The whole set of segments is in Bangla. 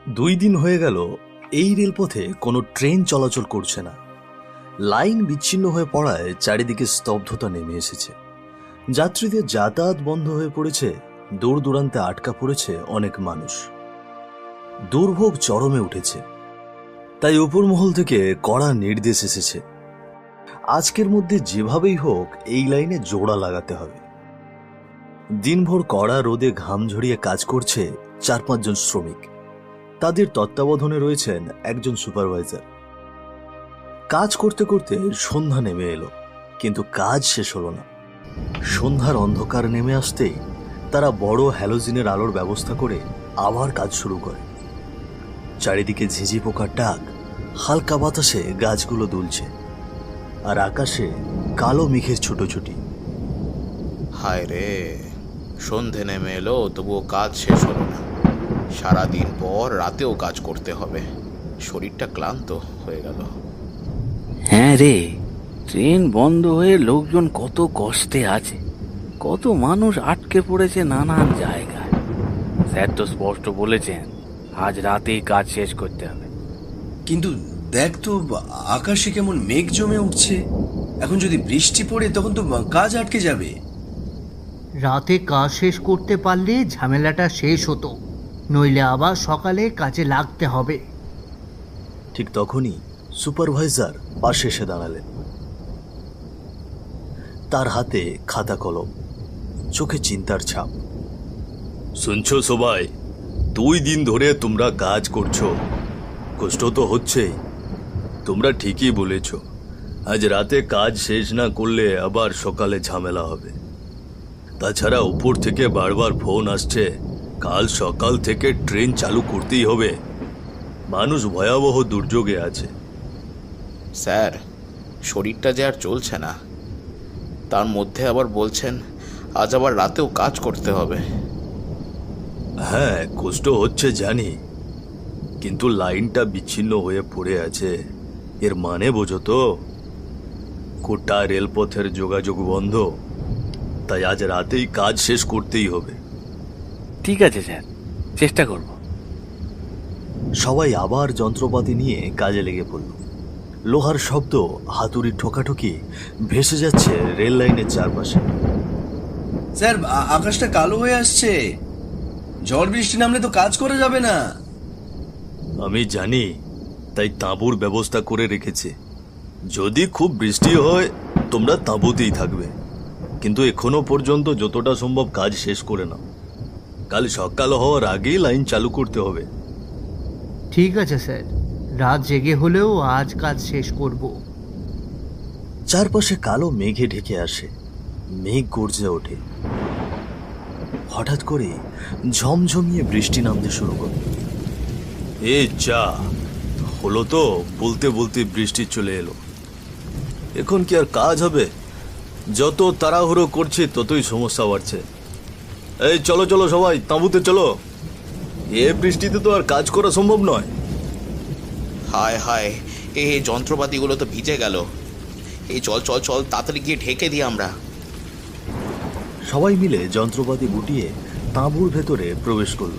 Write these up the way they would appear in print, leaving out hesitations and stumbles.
2 দিন হয়ে গেল এই রেলপথে কোনো ট্রেন চলাচল করছে না। লাইন বিচ্ছিন্ন হয়ে পড়ায় চারিদিকে স্তব্ধতা নেমে এসেছে। যাত্রীদের যাতায়াত বন্ধ হয়ে পড়েছে, দূর দূরান্তে আটকা পড়েছে অনেক মানুষ। দুর্ভোগ চরমে উঠেছে, তাই উপরমহল থেকে কড়া নির্দেশ এসেছে, আজকের মধ্যে যেভাবেই হোক এই লাইনে জোড়া লাগাতে হবে। দিনভর কড়া রোদে ঘাম ঝরিয়ে কাজ করছে 4-5 জন শ্রমিক। তাদের তত্ত্বাবধানে রয়েছেন একজন সুপারভাইজার। কাজ করতে করতে সন্ধ্যা নেমে এলো, কিন্তু কাজ শেষ হলো না। সন্ধ্যার অন্ধকার নেমে আসতেই তারা বড় হ্যালোজিনের আলোর ব্যবস্থা করে আবার কাজ শুরু করে। চারিদিকে ঝিঝি পোকার ডাক, হালকা বাতাসে গাছগুলো দুলছে, আর আকাশে কালো মেঘের ছুটোছুটি। হায় রে, সন্ধে নেমে এলো তবুও কাজ শেষ হলো না। সারাদিন পর রাতেও কাজ করতে হবে, শরীরটা ক্লান্ত হয়ে গেল। হ্যাঁ রে, ট্রেন বন্ধ হয়ে লোকজন কত কষ্টে আছে, কত মানুষ আটকে পড়েছে নানান জায়গায়। স্যার তো স্পষ্ট বলেছেন আজ রাতেই কাজ শেষ করতে হবে। কিন্তু দেখ তো, আকাশে কেমন মেঘ জমে উঠছে। এখন যদি বৃষ্টি পড়ে তখন তো কাজ আটকে যাবে। রাতে কাজ শেষ করতে পারলে ঝামেলাটা শেষ হতো, নইলে আবার সকালে কাজে লাগতে হবে। ঠিক তখনই সুপারভাইজার পাশে এসে দাঁড়ালেন। তার হাতে খাতা কলম, চোখে চিন্তার ছাপ। শুনছো সবাই, 2 দিন ধরে তোমরা কাজ করছো, কষ্ট তো হচ্ছেই। তোমরা ঠিকই বলেছ, আজ রাতে কাজ শেষ না করলে আবার সকালে ঝামেলা হবে। তাছাড়া উপর থেকে বারবার ফোন আসছে, কাল সকাল থেকে ট্রেন চালু করতেই হবে। মানুষ ভয়াবহ দুর্যোগে আছে। স্যার, শরীরটা যে আর চলছে না, তার মধ্যে আবার বলছেন আজ আবার রাতেও কাজ করতে হবে। হ্যাঁ, কষ্ট হচ্ছে জানি, কিন্তু লাইনটা বিচ্ছিন্ন হয়ে পড়ে আছে, এর মানে বোঝো তো? গোটা রেলপথের যোগাযোগ বন্ধ, তাই আজ রাতেই কাজ শেষ করতেই হবে। ঠিক আছে স্যার, চেষ্টা করব। সবাই আবার যন্ত্রপাতি নিয়ে কাজে লেগে পড়ল। লোহার শব্দ, হাতুড়ির ঠোকাঠুকি ভেসে যাচ্ছে রেল লাইনের চারপাশে। স্যার, আকাশটা কালো হয়ে আসছে, ঝড় বৃষ্টি নামলে তো কাজ করা যাবে না। আমি জানি, তাই তাঁবুর ব্যবস্থা করে রেখেছে। যদি খুব বৃষ্টি হয় তোমরা তাঁবুতেই থাকবে, কিন্তু এখনো পর্যন্ত যতটা সম্ভব কাজ শেষ করে নাও। কাল সকাল হওয়ার আগেই লাইন চালু করতে হবে। ঠিক আছে স্যার, রাত জেগে হলেও আজ কাজ শেষ করব। চারপাশে কালো মেঘে ঢেকে আসে, মেঘ গর্জে ওঠে। হঠাৎ করে ঝমঝমিয়ে বৃষ্টি নামতে শুরু করে। এ যা হলো তো, বলতে বলতে বৃষ্টি চলে এলো। এখন কি আর কাজ হবে? যত তাড়াহুড়ো করছে ততই সমস্যা বাড়ছে। এই চলো চলো সবাই, তাঁবুতে চলো, এ বৃষ্টিতে তো আর কাজ করা সম্ভব নয়। হায় হায়, এই যন্ত্রপাতিগুলো তো ভিজে গেল। এই চল চল চল, তাড়াতাড়ি গিয়ে ঢেকে দিই আমরা। সবাই মিলে যন্ত্রপাতি গুটিয়ে তাঁবুর ভেতরে প্রবেশ করল।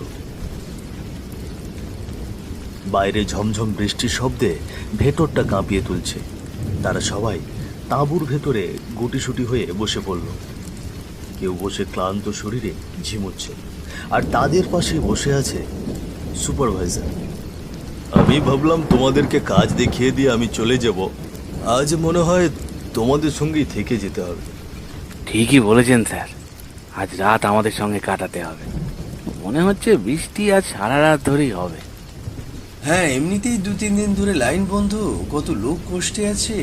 বাইরে ঝমঝম বৃষ্টির শব্দে ভেতরটা কাঁপিয়ে তুলছে। তারা সবাই তাঁবুর ভেতরে গুটিসুটি হয়ে বসে পড়ল। কেউ বসে ক্লান্ত শরীরে ঝিমুচ্ছে, আর তাদের পাশে বসে আছে সুপারভাইজার। আমি ভাবলাম তোমাদেরকে কাজ দেখিয়ে দিয়ে আমি চলে যাব, আজ মনে হয় তোমাদের সঙ্গেই থেকে যেতে হবে। ঠিকই বলেছেন স্যার, আজ রাত আমাদের সঙ্গে কাটাতে হবে। মনে হচ্ছে বৃষ্টি আজ সারা রাত ধরেই হবে। হ্যাঁ, এমনিতেই 2-3 দিন ধরে লাইন বন্ধ, কত লোক কষ্টে আছে।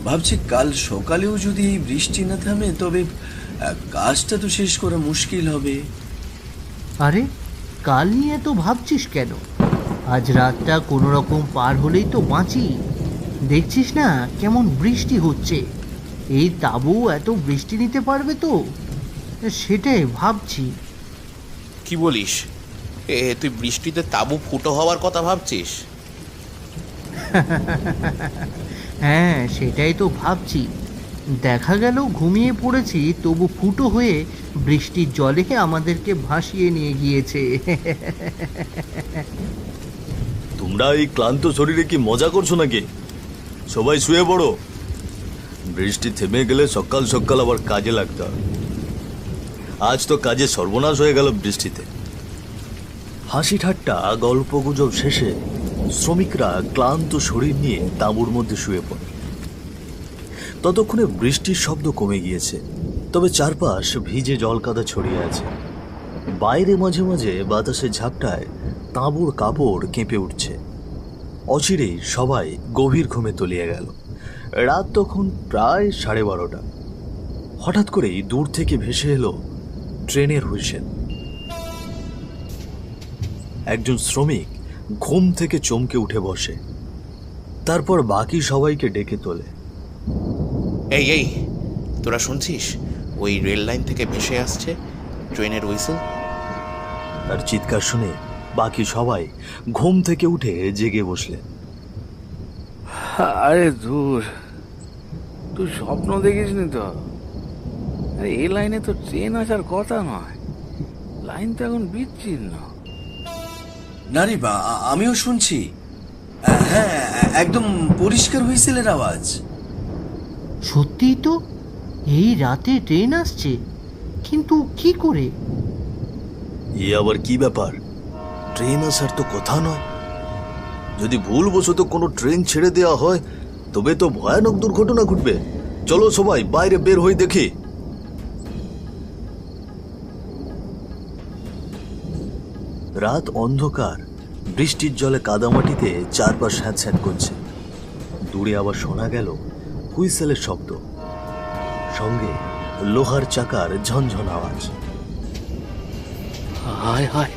ভাবছি কাল সকালেও যদি এই বৃষ্টি না থামে তবে কাজটা তো শেষ করা মুশকিল হবে। আরে, কাল নিয়ে তো ভাবছিস কেন? আজ রাতটা কোনো রকম পার হলেই তো বাঁচি। দেখছিস না কেমন বৃষ্টি হচ্ছে, এই তাঁবু এত বৃষ্টি নিতে পারবে তো? সেটাই ভাবছি। কি বলিস? তুই বৃষ্টিতে তাঁবু ফুটো হওয়ার কথা ভাবছিস? হ্যাঁ, সেটাই তো ভাবছি। দেখা গেল ঘুমিয়ে পড়েছি, তবু ফুটো হয়ে বৃষ্টির জলে আমাদেরকে ভাসিয়ে নিয়ে গিয়েছে। তোমরা এই ক্লান্ত শরীরে কি মজা করছো নাকি? সবাই শুয়ে পড়ো। বৃষ্টি থেমে গেলে সকাল সকাল আবার কাজে লাগতে হবে। আজ তো কাজে সর্বনাশ হয়ে গেল বৃষ্টিতে। হাসি ঠাট্টা গল্পগুজব শেষে শ্রমিকরা ক্লান্ত শরীর নিয়ে তাঁবুর মধ্যে শুয়ে পড়ে। ততক্ষণে বৃষ্টির শব্দ কমে গিয়েছে, তবে চারপাশ ভিজে জলকাদা ছড়িয়ে আছে। বাইরে মাঝে মাঝে বাতাসের ঝাপটায় তাঁবুর কাপড় কেঁপে উঠছে। অচিরেই সবাই গভীর ঘুমে তলিয়ে গেল। রাত তখন প্রায় 12:30। হঠাৎ করেই দূর থেকে ভেসে এলো ট্রেনের হুইসেল। একজন শ্রমিক ঘুম থেকে চমকে উঠে বসে, তারপর বাকি সবাইকে ডেকে তোলে। এই এই, তোরা শুনছিস? ওই রেল লাইন থেকে ভেসে আসছে ট্রেনের হুইসেল। তার চিৎকার শুনে বাকি সবাই ঘুম থেকে উঠে জেগে বসলেন। আরে দূর, তুই স্বপ্ন দেখিসনি তো? আরে এই লাইনে তো ট্রেন আসার কথা নয়, লাইন তো এখন বিচ্ছিন্ন। না রে বা, আমিও শুনছি। হ্যাঁ, একদম পরিষ্কার হুইসেলের আওয়াজ। সত্যিই তো, এই রাতে ট্রেন আসছে, কিন্তু কি করে? এ আবার কি ব্যাপার? ট্রেন আসার তো কথা নয়। যদি ভুলবশত কোনো ট্রেন ছেড়ে দেওয়া হয় তবে তো ভয়ানক দুর্ঘটনা ঘটবে। চলো সবাই বাইরে বের হয়ে দেখি। রাত অন্ধকার, বৃষ্টির জলে কাদামাটিতে চারপাশ স্যাঁতস্যাঁত করছে। দূরে আবার শোনা গেল হুইসেলের শব্দ, সঙ্গে লোহার চাকার ঝনঝন আওয়াজ। হায় হায়,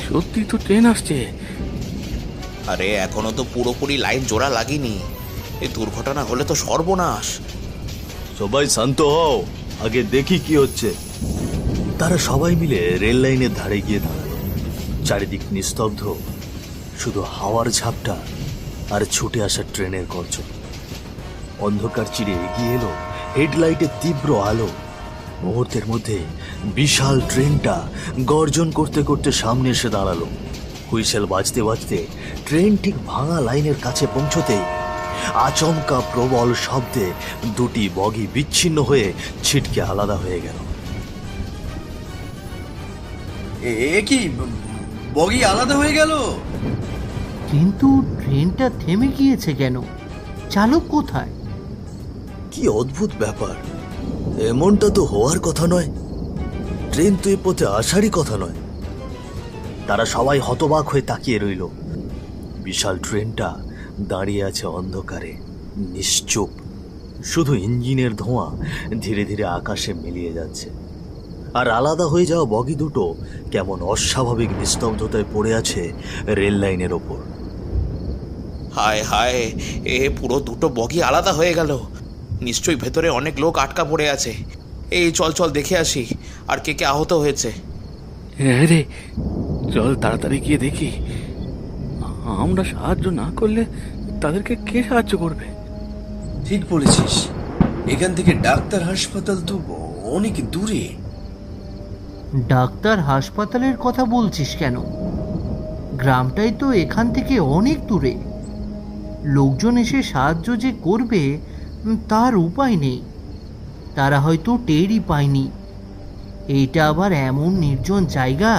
সত্যি তো ট্রেন আসছে। আরে এখনো তো পুরোপুরি লাইন জোড়া লাগেনি। এই দুর্ঘটনা হলে তো সর্বনাশ। সবাই শান্ত হও, আগে দেখি কি হচ্ছে। তারা সবাই মিলে রেল লাইনের ধারে গিয়ে দাঁড়ালো। চারিদিক নিস্তব্ধ, শুধু হাওয়ার ঝাপটা আর ছুটে আসা ট্রেনের গর্জন। অন্ধকার চিরে এগিয়ে এলো হেডলাইটের তীব্র আলো। মুহূর্তের মধ্যে বিশাল ট্রেনটা গর্জন করতে করতে সামনে এসে দাঁড়ালো। হুইসেল বাজতে বাজতে ট্রেন ঠিক ভাঙা লাইনের কাছে পৌঁছতেই আচমকা প্রবল শব্দে দুটি বগি বিচ্ছিন্ন হয়ে ছিটকে আলাদা হয়ে গেল। এ কি, বগি আলাদা হয়ে গেল? কিন্তু ট্রেনটা থেমে গিয়েছে কেন? চালক কোথায়? কি অদ্ভুত ব্যাপার! এমনটা তো হওয়ার কথা নয়। ট্রেন তো এ পথে আসারই কথা নয়। তারা সবাই হতবাক হয়ে তাকিয়ে রইল। বিশাল ট্রেনটা দাঁড়িয়ে আছে অন্ধকারে, নিশ্চুপ। শুধু ইঞ্জিনের ধোঁয়া ধীরে ধীরে আকাশে মিলিয়ে যাচ্ছে। আর আলাদা হয়ে যাওয়া বগি দুটো কেমন অস্বাভাবিক নিস্তব্ধতায় পড়ে আছে রেল লাইনের ওপর। হায় হায়, এ পুরো দুটো বগি আলাদা হয়ে গেল। নিশ্চয়ই ভেতরে অনেক লোক আটকা পড়ে আছে। এই চল চল দেখে আসি আর কে কে আহত হয়েছে। হ্যাঁ রে, চল তাড়াতাড়ি গিয়ে দেখি। আমরা সাহায্য না করলে তাদেরকে কে সাহায্য করবে? ঠিক বলেছিস, এখান থেকে ডাক্তার হাসপাতাল তো অনেক দূরে। ডাক্তার হাসপাতালের কথা বলছিস কেন? গ্রামটাই তো এখান থেকে অনেক দূরে। লোকজন এসে সাহায্য যে করবে তার উপায় নেই। তারা হয়তো টেরই পায়নি। এইটা আবার এমন নির্জন জায়গা।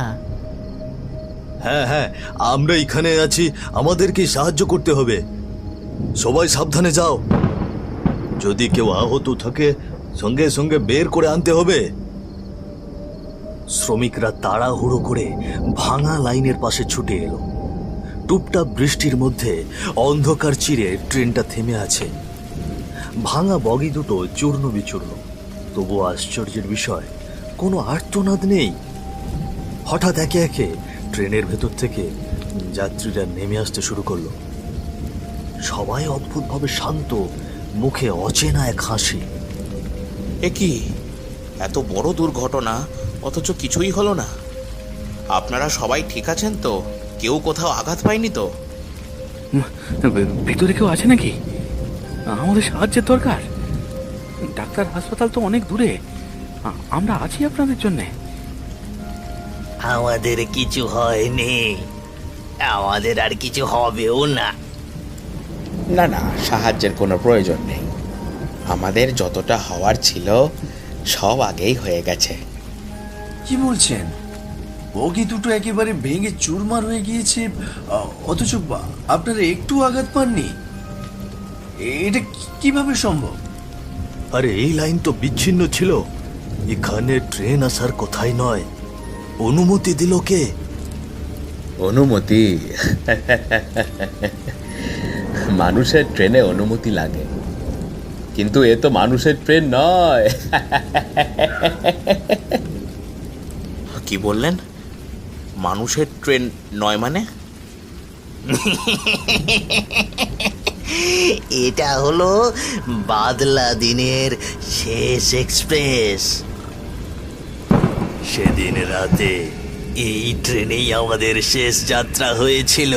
হ্যাঁ হ্যাঁ, আমরা এখানে আছি, আমাদেরকে সাহায্য করতে হবে। সবাই সাবধানে যাও। যদি কেউ আহত থাকে সঙ্গে সঙ্গে বের করে আনতে হবে। শ্রমিকরা তাড়াহুড়ো করে ভাঙা লাইনের পাশে ছুটে এলো। টুপটাপ বৃষ্টির মধ্যে অন্ধকার চিরে ট্রেনটা থেমে আছে। ভাঙা বগি দুটো চূর্ণ বিচূর্ণ, তবু আশ্চর্যের বিষয় কোনো আর্তনাদ নেই। হঠাৎ একে একে ট্রেনের ভেতর থেকে যাত্রীরা নেমে আসতে শুরু করলো। সবাই অদ্ভুতভাবে শান্ত, মুখে অচেনা এক হাসি। এ কি, এত বড় দুর্ঘটনা অথচ কিছুই হলো না? আপনারা সবাই ঠিক আছেন তো? কেউ কোথাও আঘাত পায়নি তো? ভিতরে কেউ আছে নাকি? আমাদের সাহায্যের দরকার। ডাক্তার হাসপাতাল তো অনেক দূরে, আমরা আছি আপনাদের জন্যে। আমাদের কিছু হয়নি, আমাদের আর কিছু হবেও না। না না, সাহায্যের কোনো প্রয়োজন নেই। আমাদের যতটা হওয়ার ছিল সব আগেই হয়ে গেছে। কি বলছেন? বগি দুটো একেবারে ভেঙে চুরমার হয়ে গিয়েছে, অথচ আপনারা একটু আঘাত পাননি? এটা কিভাবে সম্ভব? আরে এই লাইন তো বিচ্ছিন্ন ছিল, এখানে ট্রেন আসার কথাই নয়। অনুমতি দিল কে? অনুমতি? মানুষের ট্রেনে অনুমতি লাগে, কিন্তু এ তো মানুষের ট্রেন নয়। কি বললেন? মানুষের ট্রেন নয় মানে? এটা হলো বাদলা দিনের শেষ এক্সপ্রেস। সেদিন রাতে এই ট্রেনেই আমাদের শেষ যাত্রা হয়েছিল।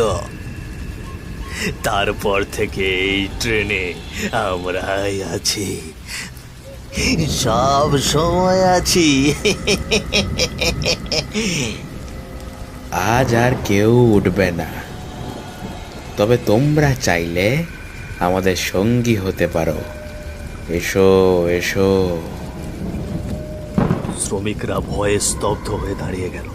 তারপর থেকে এই ট্রেনে আমরাই আছি, সব সময় আছি। আজ আর কেউ উঠবে না, তবে তোমরা চাইলে আমাদের সঙ্গী হতে পারো। এসো এসো। শ্রমিকরা ভয়ে স্তব্ধ হয়ে দাঁড়িয়ে গেল।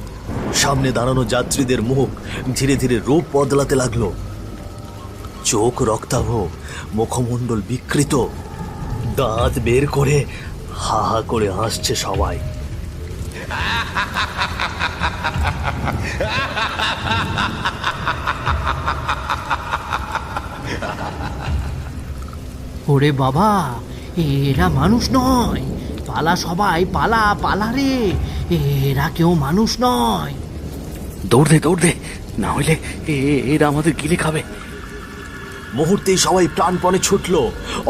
সামনে দাঁড়ানো যাত্রীদের মুখ ধীরে ধীরে রূপ বদলাতে লাগলো। চোখ রক্তাভ, মুখমণ্ডল বিকৃত, দাঁত বের করে হা হা করে হাসছে সবাই। ওরে বাবা, এরা মানুষ নয়, পালা সবাই, পালা পালা রে, এরা কেউ মানুষ নয়। দৌড় দে, না হলে এরা আমাদের গিলে খাবে। মুহূর্তেই সবাই প্রাণপণে ছুটল।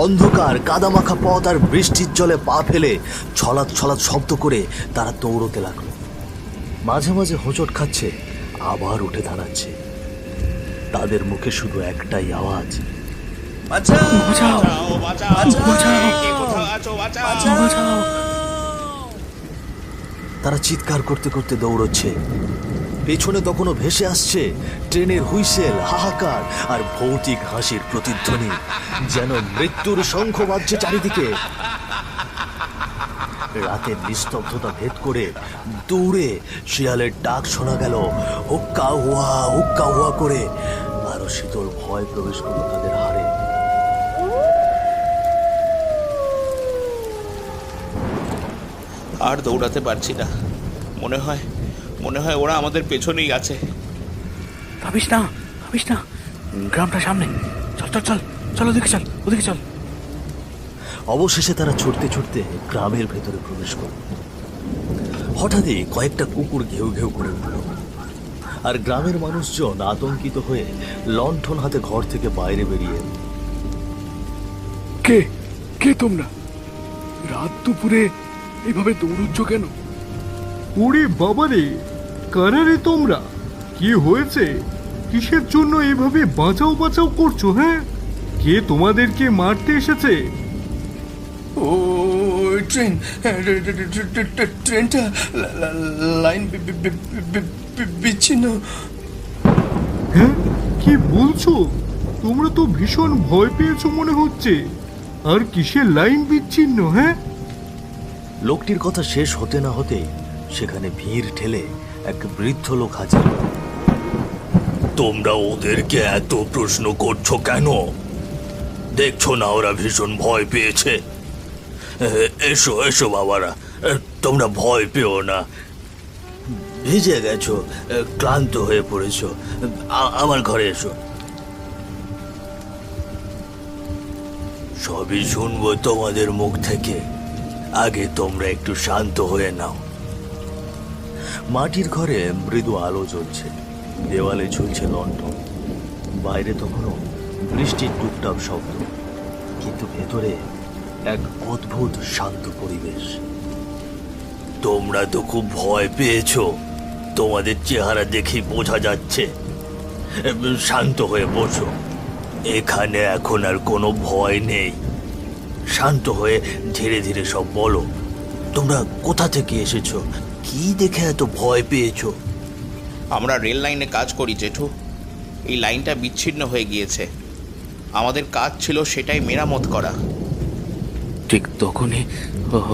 অন্ধকার, কাদামাখা পথ আর বৃষ্টির জলে পা ফেলে ছলাৎ ছলাৎ শব্দ করে তারা দৌড়তে লাগলো। মাঝে মাঝে হোঁচট খাচ্ছে, আবার উঠে দাঁড়াচ্ছে। তাদের মুখে শুধু একটাই আওয়াজ, বাঁচাও! বাঁচাও! তারা চিৎকার করতে করতে দৌড়চ্ছে। পেছনে তখনও ভেসে আসছে ট্রেনের হুইসেল, হাহাকার আর ভৌতিক হাসির প্রতিধ্বনি, যেন মৃত্যুর শঙ্খ বাজছে চারিদিকে। রাতের নিস্তব্ধতা ভেদ করে দূরে শিয়ালের ডাক শোনা গেল, হুক্কা হুয়া করে। আরো শীতল ভয় প্রবেশ করলো তাদের হাড়ে। আর দৌড়াতে পারছি না, মনে হয় ওরা আমাদের পেছনেই আছে। ভাবিস না, গ্রামটা সামনে। চল ওদিকে চল। অবশেষে তারা ছুটতে ছুটতে গ্রামের ভেতরে প্রবেশ করল। হঠাৎই কয়েকটা কুকুর ঘেউ ঘেউ করে উঠল, আর গ্রামের মানুষজন আতঙ্কিত হয়ে লণ্ঠন হাতে ঘর থেকে বাইরে বেরিয়ে এল। কে তোমরা? রাত দুপুরে এভাবে দৌড়চ্ছ কেন? ওরে বাবারে, কারা রে তোমরা? কি হয়েছে? কিসের জন্য এভাবে বাঁচাও করছো? হ্যাঁ, কে তোমাদেরকে মারতে এসেছে? ও ট্রেনটা লাইন বিচ্ছিন্ন। হ্যাঁ, কি বলছো? তোমরা তো ভীষণ ভয় পেয়েছো মনে হচ্ছে। আর কিসের লাইন বিচ্ছিন্ন? হ্যাঁ, লোকটির কথা শেষ হতে না হতেই সেখানে ভিড় ঠেলে এক বৃদ্ধ লোক হাজির। তোমরা ওদেরকে এত প্রশ্ন করছো কেন? দেখছো না ওরা ভীষণ ভয় পেয়েছে? এসো বাবারা, তোমরা ভয় পেও না। ভিজে গেছো, ক্লান্ত হয়ে পড়েছো, আমার ঘরে এসো। সবই শুনবো তোমাদের মুখ থেকে, আগে তোমরা একটু শান্ত হয়ে নাও। মাটির ঘরে মৃদু আলো জ্বলছে, দেওয়ালে ঝুলছে লণ্ঠন। বাইরে তখনও বৃষ্টির টুকটাক শব্দ, কিন্তু ভেতরে এক অদ্ভুত শান্ত পরিবেশ। তোমরা তো খুব ভয় পেয়েছো, তোমাদের চেহারা দেখেই বোঝা যাচ্ছে। শান্ত হয়ে বসো, এখানে এখন আর কোনো ভয় নেই। শান্ত হয়ে ধীরে ধীরে সব বলো। তোমরা কোথা থেকে এসেছো? কি দেখে এত ভয় পেয়েছো? আমরা রেল লাইনে কাজ করি জেঠু। এই লাইনটা বিচ্ছিন্ন হয়ে গিয়েছে, আমাদের কাজ ছিল সেটাই মেরামত করা। ঠিক তখনই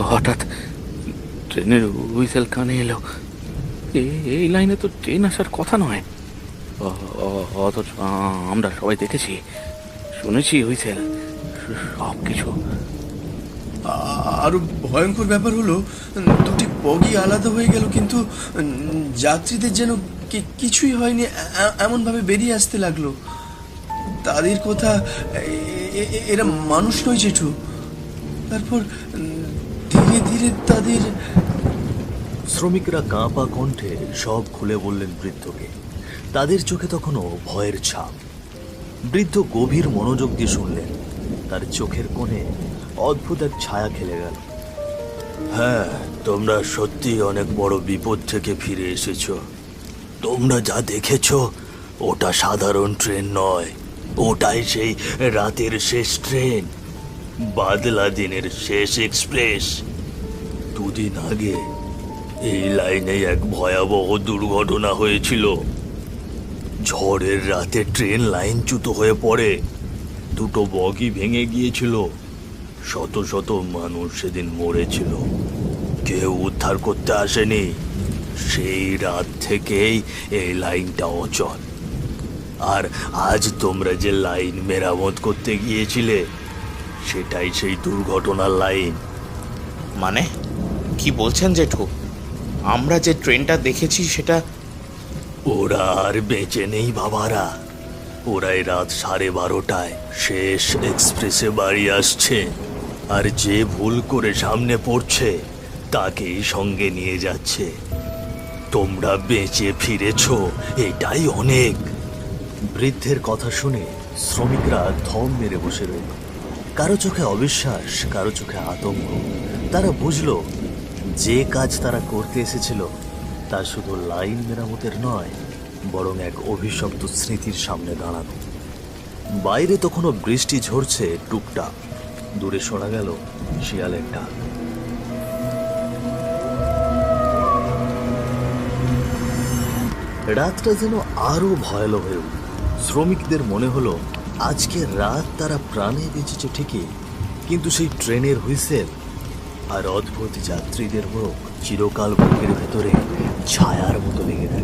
হঠাৎ ট্রেনের হুইসেল কানে এলো। এই লাইনে তো ট্রেন আসার কথা নয়, অথচ আমরা সবাই দেখেছি, শুনেছি হুইসেল, সব কিছু। আরো ভয়ঙ্কর ব্যাপার হলো, দুটি বগি আলাদা হয়ে গেল, কিন্তু যাত্রীদের যেন কিছুই হয়নি এমনভাবে বেরিয়ে আসতে লাগলো। তাদের কথা, এরা মানুষ নয় জেঠু। তারপর ধীরে ধীরে তাদের... শ্রমিকরা কাঁপা কণ্ঠে সব খুলে বললেন বৃদ্ধকে। তাদের চোখে তখনও ভয়ের ছাপ। বৃদ্ধ গভীর মনোযোগ দিয়ে শুনলেন। তার চোখের কোণে অদ্ভুত এক ছায়া খেলে গেল। হ্যাঁ, তোমরা সত্যি অনেক বড় বিপদ থেকে ফিরে এসেছো। তোমরা যা দেখেছো ওটা সাধারণ ট্রেন নয়, ওটাই সেই রাতের শেষ ট্রেন, বাদলা দিনের শেষ এক্সপ্রেস। দুদিন আগে এই লাইনে এক ভয়াবহ দুর্ঘটনা হয়েছিল। ঝড়ের রাতে ট্রেন লাইনচ্যুত হয়ে পড়ে, দুটো বগি ভেঙে গিয়েছিল। শত শত মানুষ সেদিন মরেছিল, কেউ উদ্ধার করতে আসেনি। সেই রাত থেকেই এই লাইনটা অচল। আর আজ তোমরা যে লাইন মেরামত করতে গিয়েছিলে, সেটাই সেই দুর্ঘটনার লাইন। মানে কি বলছেন জেঠু? আমরা যে ট্রেনটা দেখেছি সেটা... ওরা আর বেঁচে নেই বাবারা। ওরাই রাত 12:30টায় শেষ এক্সপ্রেসে বাড়ি আসছে, আর যে ভুল করে সামনে পড়ছে তাকেই সঙ্গে নিয়ে যাচ্ছে। তোমরা বেঁচে ফিরেছ, এটাই অনেক। বৃদ্ধের কথা শুনে শ্রমিকরা থম মেরে বসে রইল। কারো চোখে অবিশ্বাস, কারো চোখে আতঙ্ক। তারা বুঝলো যে কাজ তারা করতে এসেছিল তা শুধু লাইন মেরামতের নয়, বরং এক অভিশপ্ত স্মৃতির সামনে দাঁড়ানো। বাইরে তখনও বৃষ্টি ঝরছে টুকটাক। দূরে শোনা গেল শিয়ালের ডাক। রাতটা যেন আরো ভয়ালো হয়ে উঠল। শ্রমিকদের মনে হলো আজকে রাত তারা প্রাণে বেঁচেছে ঠিকই, কিন্তু সেই ট্রেনের হুইসেল আর অদ্ভুত যাত্রীদের মুখ চিরকাল বুকের ভেতরে ছায়ার মতো লেগে থাকে।